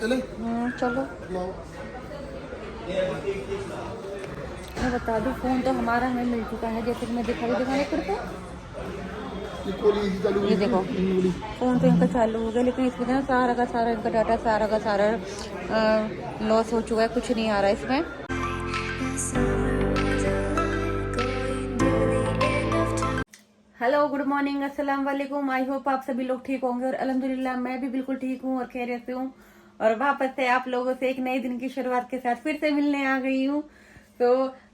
चलो मैं बता दूँ, फ़ोन तो हमारा हमें मिल चुका है, जैसे कि मैं दिखाने पड़ता। ये देखो फ़ोन तो इनका चालू हो गया, लेकिन इसमें ना सारा का सारा इनका डाटा सारा का सारा लॉस हो चुका है, कुछ नहीं आ रहा है इसमें। हेलो, गुड मॉर्निंग, अस्सलाम वालेकुम। आई होप आप सभी लोग ठीक होंगे और अल्हम्दुलिल्लाह मैं भी बिल्कुल ठीक हूँ और खैरियत से हूँ। और वापस से आप लोगों से एक नए दिन की शुरुआत के साथ फिर से मिलने आ गई हूँ। तो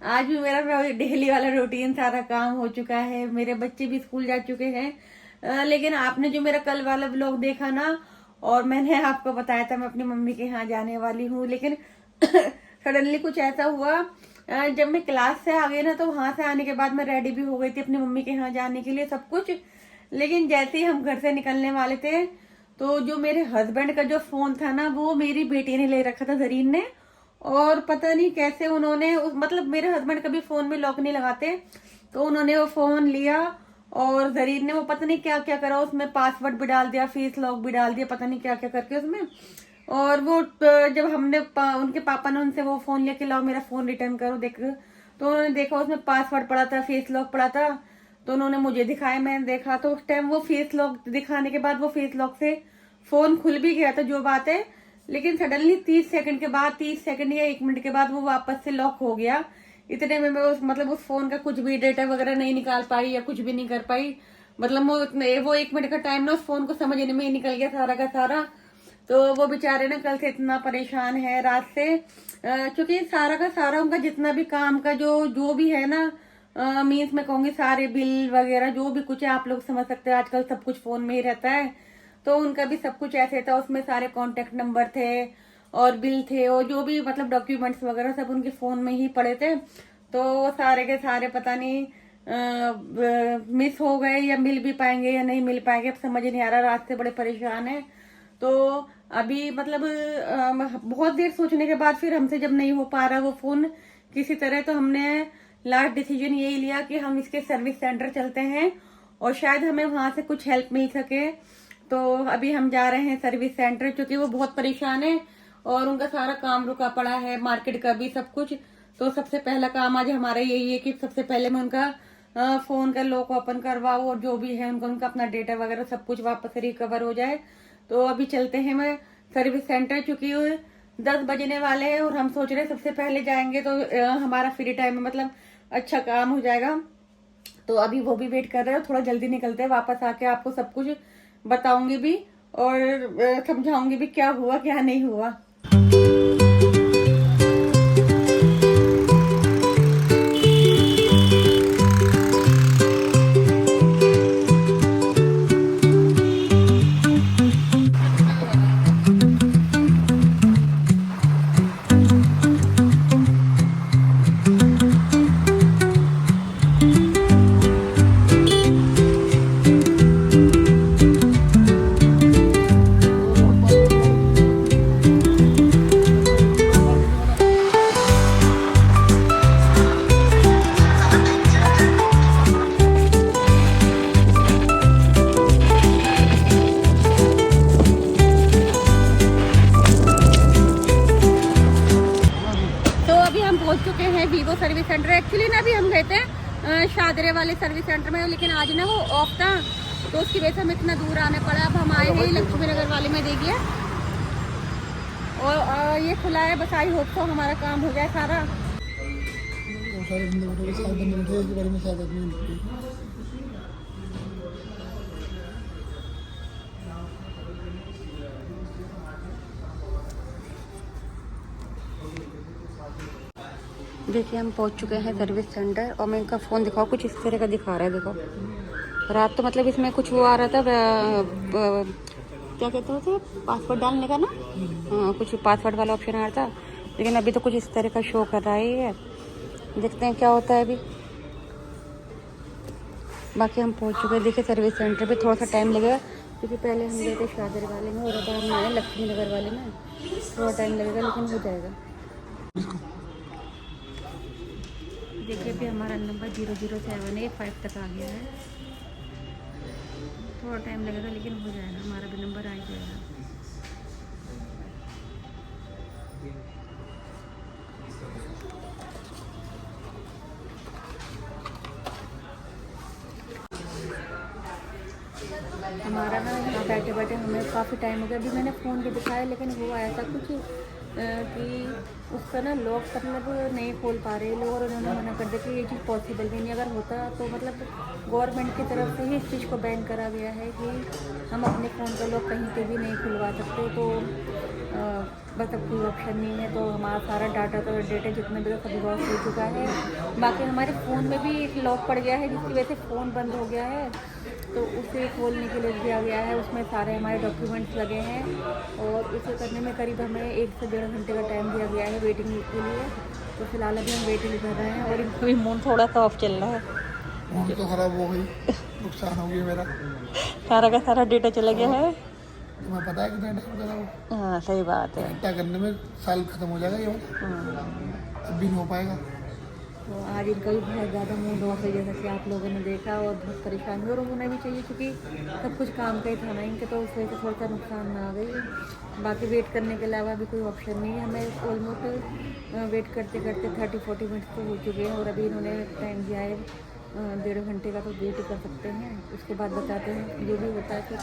आज भी मेरा डेली वाला रूटीन सारा काम हो चुका है, मेरे बच्चे भी स्कूल जा चुके हैं। लेकिन आपने जो मेरा कल वाला व्लॉग देखा ना, और मैंने आपको बताया था मैं अपनी मम्मी के यहाँ जाने वाली हूँ, लेकिन सडनली कुछ ऐसा हुआ, जब मैं क्लास से आ गई ना, तो वहां से आने के बाद मैं रेडी भी हो गई थी अपनी मम्मी के यहाँ जाने के लिए सब कुछ। लेकिन जैसे ही हम घर से निकलने वाले थे, तो जो मेरे हस्बैंड का जो फोन था ना, वो मेरी बेटी ने ले रखा था, जरीन ने। और पता नहीं कैसे उन्होंने मतलब मेरे हस्बैंड कभी फोन में लॉक नहीं लगाते, तो उन्होंने वो फोन लिया और जरीन ने वो पता नहीं क्या क्या करा, उसमें पासवर्ड भी डाल दिया, फेस लॉक भी डाल दिया, पता नहीं क्या क्या करके उसमें। और वो जब हमने उनके पापा ने उनसे वो फोन लेके लाओ मेरा फोन रिटर्न करो देख, तो उन्होंने देखा उसमें पासवर्ड पड़ा था, फेस लॉक पड़ा था। तो उन्होंने मुझे दिखाया, मैंने देखा, तो उस टाइम वो फेस लॉक दिखाने के बाद वो फेस लॉक से फोन खुल भी गया था, जो बात है। लेकिन सडनली 30 सेकंड के बाद, 30 सेकंड या 1 मिनट के बाद वो वापस से लॉक हो गया। इतने में मैं उस फोन का कुछ भी डेटा वगैरह नहीं निकाल पाई या कुछ भी नहीं कर पाई। मतलब वो 1 मिनट का टाइम ना उस फोन को समझने में ही निकल गया सारा का सारा। तो वो बेचारे ना कल से इतना परेशान है रात से, क्योंकि सारा का सारा उनका जितना भी काम का जो भी है ना, मीन्स मैं कहूंगी सारे बिल वगैरह जो भी कुछ है, आप लोग समझ सकते हैं आजकल सब कुछ फोन में ही रहता है। तो उनका भी सब कुछ ऐसे था, उसमें सारे कांटेक्ट नंबर थे और बिल थे और जो भी मतलब डॉक्यूमेंट्स वगैरह सब उनके फोन में ही पड़े थे। तो वो सारे के सारे पता नहीं मिस हो गए या मिल भी पाएंगे या नहीं मिल पाएंगे, अब समझ नहीं आ रहा, रात से बड़े परेशान है। तो अभी मतलब बहुत देर सोचने के बाद फिर हमसे जब नहीं हो पा रहा वो फोन किसी तरह, तो हमने लास्ट डिसीजन यही लिया कि हम इसके सर्विस सेंटर चलते हैं और शायद हमें वहां से कुछ हेल्प मिल सके। तो अभी हम जा रहे हैं सर्विस सेंटर, क्योंकि वो बहुत परेशान है और उनका सारा काम रुका पड़ा है, मार्केट का भी सब कुछ। तो सबसे पहला काम आज हमारा यही है कि सबसे पहले मैं उनका फोन का लॉक ओपन करवाऊँ और जो भी है उनका अपना डेटा वगैरह सब कुछ वापस रिकवर हो जाए। तो अभी चलते हैं मैं सर्विस सेंटर, चूंकि 10 बजने वाले हैं और हम सोच रहे हैं सबसे पहले जाएंगे तो हमारा फ्री टाइम में मतलब अच्छा काम हो जाएगा। तो अभी वो भी वेट कर रहे हैं, थोड़ा जल्दी निकलते हैं, वापस आके आपको सब कुछ बताऊंगी भी और समझाऊंगी भी क्या हुआ क्या नहीं हुआ। वीवो सर्विस सेंटर, एक्चुअली ना अभी हम गए थे शादरे वाले सर्विस सेंटर में, लेकिन आज ना वो ऑफ था, तो उसकी वजह से हमें इतना दूर आना पड़ा। अब हम आए हैं लक्ष्मी नगर वाले में, देखिए, और ये खुला है। बस आई होप तो हमारा काम हो जाए सारा। देखिए हम पहुंच चुके हैं सर्विस सेंटर और मैं इनका फ़ोन दिखाऊँ, कुछ इस तरह का दिखा रहा है। देखो रात तो मतलब इसमें कुछ वो आ रहा था, क्या कहते थे, पासवर्ड डालने का ना, हाँ कुछ पासवर्ड वाला ऑप्शन आ रहा था, लेकिन अभी तो कुछ इस तरह का शो कर रहा है। देखते हैं क्या होता है अभी। बाकी हम पहुंच चुके हैं। देखिए सर्विस सेंटर पे थोड़ा सा टाइम लगेगा, क्योंकि पहले हम गए थे शादर वाले में और अब हम आए लक्ष्मी नगर वाले में, थोड़ा टाइम लगेगा लेकिन हो जाएगा। देखिए अभी हमारा नंबर 00785 तक आ गया है, थोड़ा टाइम लगेगा लेकिन हो जाएगा, हमारा भी नंबर आ जाएगा। बैठे बैठे हमें काफ़ी टाइम हो गया। अभी मैंने फ़ोन पे दिखाया लेकिन वो आया था कुछ कि उसका ना लॉक मतलब नहीं खोल पा रहे लोग, और उन्होंने मना कर दिया कि ये चीज़ पॉसिबल भी नहीं। अगर होता तो मतलब गवर्नमेंट की तरफ से ही इस चीज़ को बैन करा गया है कि हम अपने फ़ोन का लॉक कहीं पे भी नहीं खुलवा सकते। तो बस अब कोई ऑप्शन नहीं है, तो हमारा सारा डाटा तो डेटा जितना भी सभी लॉस हो चुका है। बाकी हमारे फ़ोन में भी एक लॉक पड़ गया है जिसकी वजह से फ़ोन बंद हो गया है, तो उसे खोलने के लिए दिया गया है। उसमें सारे हमारे डॉक्यूमेंट्स लगे हैं और उसे करने में करीब हमें 1 से 1.5 घंटे का टाइम दिया गया है वेटिंग के लिए। तो फिलहाल अभी हम वेटिंग कर रहे हैं और इनका भी मूड थोड़ा सा ऑफ चल रहा है। मूड तो खराब हो गई, नुकसान हो गया मेरा, सारा का सारा डेटा चला गया है। तुम्हें पता है कितना टाइम करा वो? हाँ सही बात है। घंटा करने में साल खत्म हो जाएगा ये वाला, अब भी नहीं हो पाएगा। तो आज इनका भी बहुत ज़्यादा मूड ऑफ है जैसा कि आप लोगों ने देखा, और बहुत परेशान भी और होना भी चाहिए क्योंकि सब कुछ काम का ही था ना इनके, तो उस वजह से थोड़ा सा नुकसान ना आ गई। बाकी वेट करने के अलावा भी कोई ऑप्शन नहीं है। हमें ऑलमोस्ट वेट करते करते 30-40 मिनट तो हो चुके हैं और अभी इन्होंने टाइम दिया है 1.5 घंटे का, तो वेट कर सकते हैं। उसके बाद बताते हैं जो भी होता है फिर।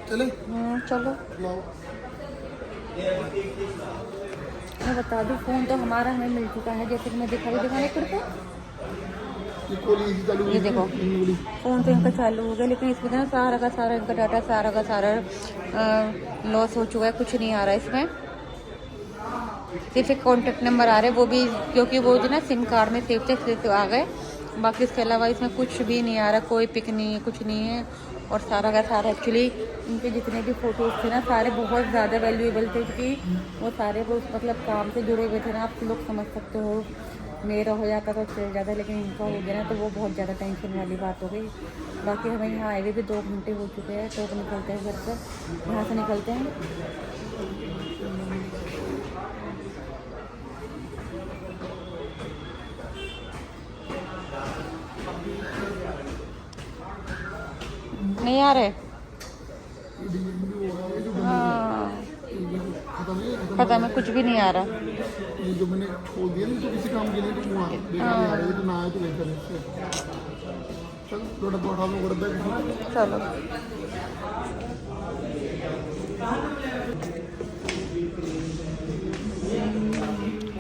चले चलो लाओ। मैं बता दूँ फ़ोन तो हमारा हमें मिल चुका है, जैसे कि मैं दिखाने करता। ये देखो फ़ोन तो इनका चालू हो गया, लेकिन इसमें ना सारा का सारा इनका डाटा सारा का सारा लॉस हो चुका है। कुछ नहीं आ रहा है इसमें, सिर्फ एक कॉन्टेक्ट नंबर आ रहे हैं, वो भी क्योंकि वो जो ना सिम कार्ड में सेव थे आ गए। बाकी इसके अलावा इसमें कुछ भी नहीं आ रहा, कोई पिक नहीं है, कुछ नहीं है। और सारा का सारा एक्चुअली इनके जितने भी फ़ोटोज़ थे ना सारे बहुत ज़्यादा वैल्यूएबल थे क्योंकि वो सारे वो मतलब काम से जुड़े हुए थे ना, आप लोग समझ सकते हो। मेरा हो जाता तो चल जाता, लेकिन इनका हो गया ना तो वो बहुत ज़्यादा टेंशन वाली बात हो गई। बाकी हमें यहाँ आए हुए भी 2 घंटे हो चुके हैं, तो निकलते हैं घर पर, यहाँ से निकलते हैं। नहीं आ रहे? हाँ पता मैं कुछ भी नहीं आ रहा। ये जो मैंने छोड़ दिया नहीं तो किसी काम के लिए, तो वहाँ बेकार आ रही है, तो ना आए तो बेहतर है। चल थोड़ा बैठा लो घर पे। चलो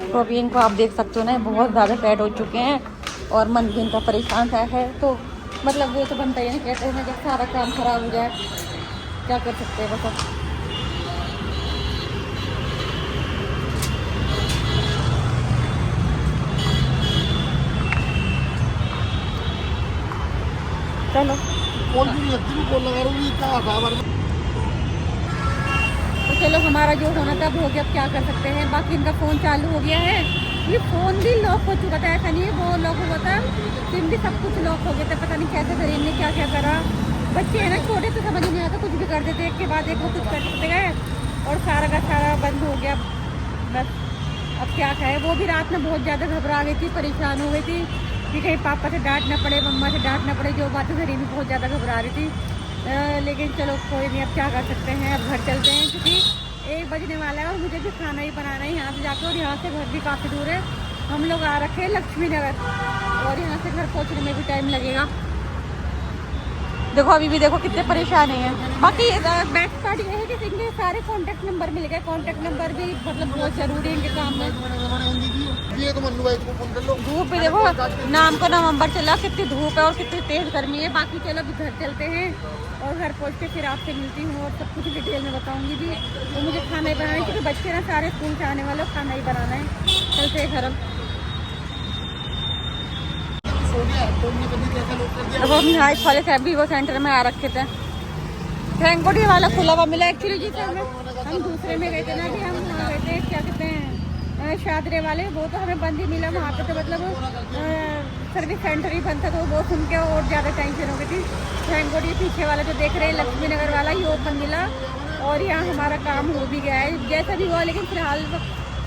तो अभी इनको आप देख सकते हो ना, बहुत ज़्यादा सैड हो चुके हैं और मन भी इनका परेशान सा है। तो मतलब वो तो बनता ही नहीं, कहते हैं ना जब सारा काम खराब हो जाए क्या कर सकते हैं बस। चलो कॉल भी नहीं लगती, कॉल लगा रहा हूँ, ये क्या था बार तो चलो हमारा जो होना था वो हो गया, अब क्या कर सकते हैं। बाकी इनका फ़ोन चालू हो गया है, ये फ़ोन भी लॉक हो चुका था, ऐसा नहीं है वो लॉक हुआ था, सिम भी सब कुछ लॉक हो गया था। पता नहीं कैसे करीब ने क्या क्या करा। बच्चे हैं ना छोटे तो समझ नहीं आता, कुछ भी कर देते एक के बाद एक, वो कुछ कर सकते गए और सारा का सारा बंद हो गया। बस अब क्या कहे, वो भी रात में बहुत ज़्यादा घबरा गई थी, परेशान हो गई थी कि कहीं पापा से डांट ना पड़े, मम्मा से डांट ना पड़े, जो बातें करी भी बहुत ज़्यादा घबरा रही थी। लेकिन चलो कोई नहीं, अब क्या कर सकते हैं, अब घर चलते हैं क्योंकि 1 बजने वाला है और मुझे भी खाना ही बनाना है यहाँ से जाकर, और यहाँ से घर भी काफ़ी दूर है। हम लोग आ रखे हैं लक्ष्मी नगर और यहाँ से घर पहुँचने में भी टाइम लगेगा। देखो अभी भी देखो कितने परेशान हैं। बाकी बेस्ट पार्ट ये है कि इनके सारे कॉन्टैक्ट नंबर मिल गए। कॉन्टैक्ट नंबर भी मतलब बहुत ज़रूरी है इनके काम में। धूप भी देखो, नाम को नवंबर चला, कितनी धूप है और कितनी तेज गर्मी है। बाकी चलो अभी घर चलते हैं और घर पहुँच के फिर आपसे मिलती हूँ और सब कुछ डिटेल में बताऊँगी भी। तो मुझे खाना ही बनाना है क्योंकि बच्चे ना सारे स्कूल से आने वाले, खाना ही बनाना है। चलते हैं घर। अब हम यहाँ इस वाले से वीवो सेंटर में आ रखे थे, थैंक गॉड ये वाला खुला हुआ मिला। एक्चुअली जिसे हम दूसरे में गए थे ना, अभी हम वहाँ गए थे क्या कहते हैं शादरे वाले, वो तो हमें बंद ही मिला वहाँ पे। तो मतलब सर्विस सेंटर ही बंद था, तो वो सुन के और ज़्यादा टेंशन हो गई थी। थैंक गॉड ये पीछे वाला जो देख रहे हैं लक्ष्मी नगर वाला, ये ओपन मिला और यहाँ हमारा काम हो भी गया है जैसा भी हुआ। लेकिन फिलहाल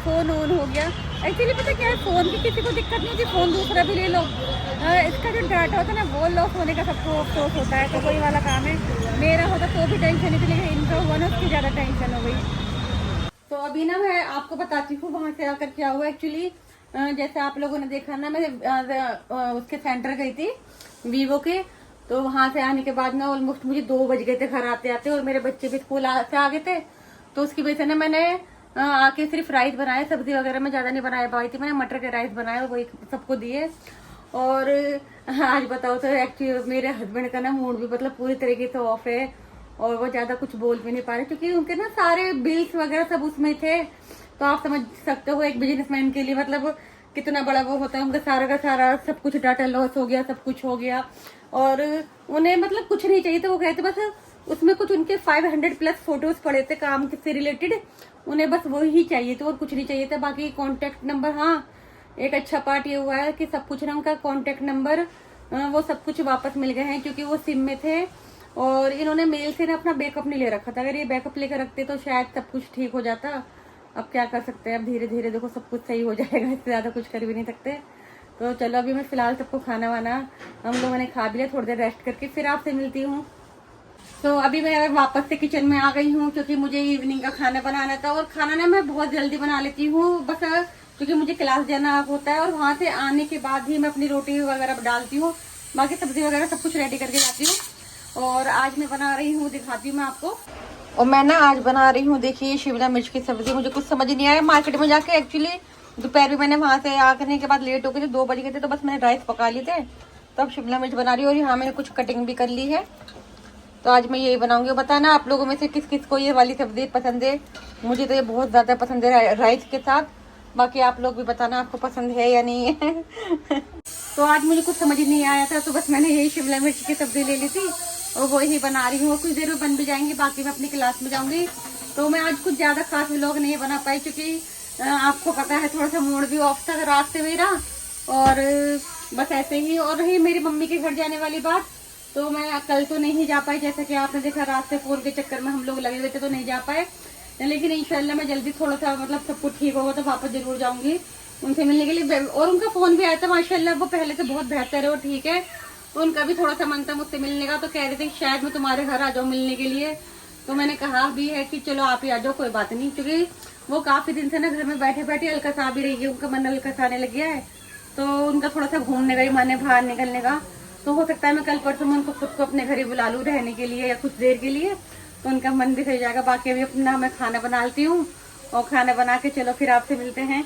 फ़ोन ऑन हो गया। एक्चुअली पता क्या है, फ़ोन की किसी को दिक्कत नहीं होती, फ़ोन दूसरा भी ले लो। इसका जो डाटा होता है ना वो लॉस होने का सबको अफसोस होता है, तो वही वाला काम है। मेरा होता तो भी टेंशन नहीं थी, लेकिन इनका हुआ ना उसकी ज़्यादा टेंशन हो गई। तो अभी ना मैं आपको बताती हूँ वहाँ से आकर क्या हुआ। एक्चुअली जैसे आप लोगों ने देखा ना, मैं उसके सेंटर गई थी वीवो के, तो वहां से आने के बाद ना ऑलमोस्ट मुझे 2 बज गए थे घर आते आते, और मेरे बच्चे भी स्कूल से आ गए थे। तो उसकी वजह से ना मैंने आके सिर्फ राइस बनाए, सब्जी वगैरह मैं ज्यादा नहीं बनाया पाई थी, मैंने मटर के राइस बनाए और वही सबको दिए। और आज बताओ तो एक्चुअली मेरे हस्बैंड का ना मूड भी मतलब पूरी तरीके से ऑफ है, और वो ज्यादा कुछ बोल भी नहीं पा रहे, क्योंकि उनके ना सारे बिल्स वगैरह सब उसमें थे। तो आप समझ सकते हो एक बिजनेसमैन के लिए मतलब कितना बड़ा वो होता है, उनका सारा का सारा सब कुछ डाटा लॉस हो गया, सब कुछ हो गया, और उन्हें मतलब कुछ नहीं चाहिए था। वो कहते बस उसमें कुछ उनके 500 प्लस फोटोज पड़े थे काम से रिलेटेड, उन्हें बस वो ही चाहिए थे और कुछ नहीं चाहिए था। बाकी कॉन्टेक्ट नंबर, हाँ एक अच्छा पार्ट ये हुआ है कि सब कुछ ना उनका कॉन्टेक्ट नंबर वो सब कुछ वापस मिल गए हैं, क्योंकि वो सिम में थे और इन्होंने मेल से ना अपना बैकअप नहीं ले रखा था। अगर ये बैकअप लेकर रखते तो शायद सब कुछ ठीक हो जाता। अब क्या कर सकते हैं, अब धीरे धीरे देखो सब कुछ सही हो जाएगा, इससे ज्यादा कुछ कर भी नहीं सकते। तो चलो अभी मैं फिलहाल सबको खाना वाना हम लोगों ने खा भी लिया, थोड़ी देर रेस्ट करके फिर आपसे मिलती हूँ। तो अभी मैं वापस से किचन में आ गई हूँ, क्योंकि मुझे इवनिंग का खाना बनाना था, और खाना ना मैं बहुत जल्दी बना लेती हूँ बस, क्योंकि मुझे क्लास जाना होता है, और वहां से आने के बाद ही मैं अपनी रोटी वगैरह डालती हूँ, बाकी सब्जी वगैरह सब कुछ रेडी करके जाती हूँ। और आज मैं बना रही हूँ, दिखाती हूँ मैं आपको। और मैं ना आज बना रही हूँ, देखिए शिमला मिर्च की सब्जी। मुझे कुछ समझ नहीं आया मार्केट में जाके, एक्चुअली दोपहर में मैंने वहां से आने के बाद लेट हो गए थे, 2 बज गए थे, तो बस मैंने राइस पका लिए थे, तो अब शिमला मिर्च बना रही हूँ। और यहाँ मैंने कुछ कटिंग भी कर ली है, तो आज मैं यही बनाऊंगी। बताना आप लोगों में से किस किस को ये वाली सब्जी पसंद है। मुझे तो ये बहुत ज्यादा पसंद है राइस के साथ, बाकी आप लोग भी बताना आपको पसंद है या नहीं है। तो आज मुझे कुछ समझ नहीं आया था, तो बस मैंने यही शिमला मिर्च की सब्जी ले ली थी और वो ही बना रही हूँ। कुछ देर में बन भी जाएंगी, बाकी मैं अपनी क्लास में जाऊंगी। तो मैं आज कुछ ज्यादा खास व्लॉग नहीं बना पाई, क्योंकि आपको पता है थोड़ा सा मूड भी ऑफ था रात से मेरा, और बस ऐसे ही। और रही मेरी मम्मी के घर जाने वाली बात, तो मैं कल तो नहीं जा पाई, जैसा कि आपने देखा रात से फोन के चक्कर में हम लोग लगे हुए थे, तो नहीं जा पाए। लेकिन इंशाल्लाह मैं जल्दी थोड़ा सा मतलब सब कुछ ठीक होगा तो वापस जरूर जाऊंगी उनसे मिलने के लिए। और उनका फोन भी आया था माशाल्लाह, वो पहले से बहुत बेहतर है और ठीक है। तो उनका भी थोड़ा सा मन था मुझसे मिलने का, तो कह रहे थे शायद मैं तुम्हारे घर आ जाऊँ मिलने के लिए। तो मैंने कहा भी है कि चलो आप ही आ जाओ, कोई बात नहीं, क्योंकि वो काफी दिन से ना घर में बैठे बैठे हल्का सा भी रही है, उनका मन हल्का सा आने लग गया है। तो उनका थोड़ा सा घूमने का ही मन है, बाहर निकलने का। तो हो सकता है मैं कल परसों में उनको खुद को अपने घर ही बुला लूँ रहने के लिए या कुछ देर के लिए, तो उनका मन भी सही जाएगा। बाकी अभी अपना मैं खाना बनाती हूँ, और खाना बना के चलो फिर आपसे मिलते हैं।